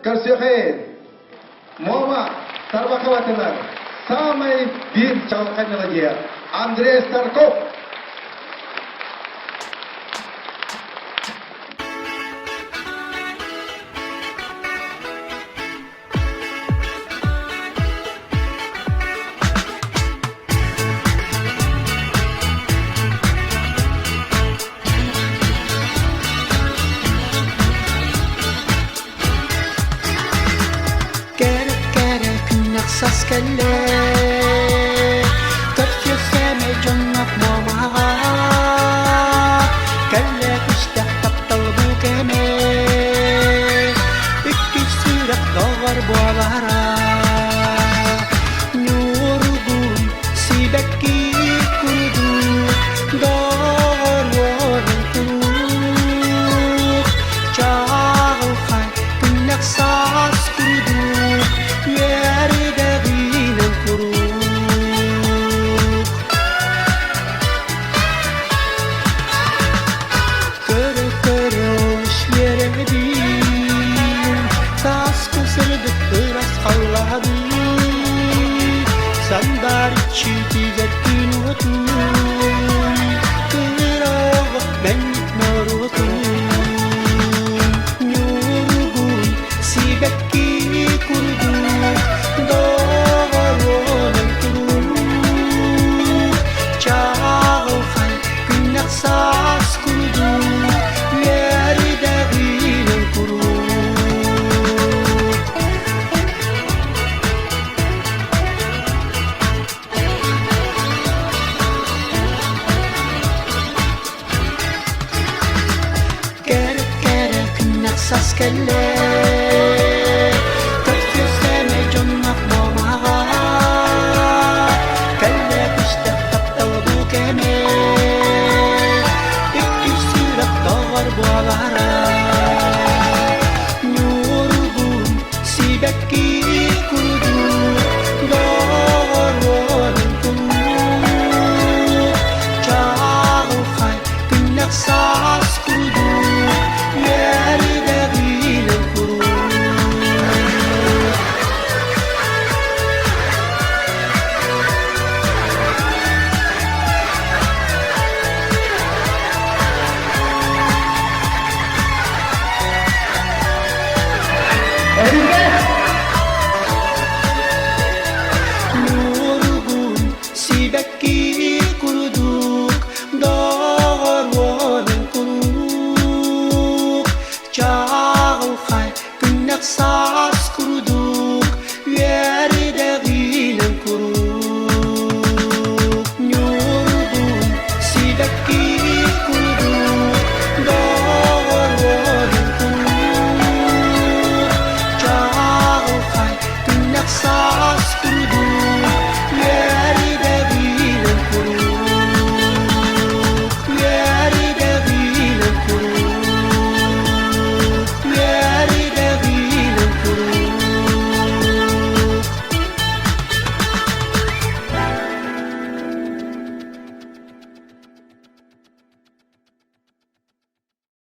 Karşıyaka, Moğma, Tarbakavatılar, самый bir çalkan melodiya, Andrei Starkov. Saskelle Katya seme jonnak momaha Kelle kışta taptal bu keme İki sürak doğar boğalara Nurgun sibekki kurudu Doğar boğarın kuruk Çağıl kay günnak sas kurudu Yerde Sandari çiti zettin Kırava ben narotun Nurgun sibekki kurdu Doğaronan kuruk Çağıl kay günnak sas kurdu Yerde ginen kuruk Saskelle Katya seme jonnak momaha Kelle kışta taptal bu keme İki sürak doğar boğalara Nurgun sibekki kurudu Doğar boğarın kuruk Çağıl kay günnak sas kurudu Yerde Nurgun sibekki kuruduk Doğar boğarın kuruk Çağıl kay günnak sas kuruduk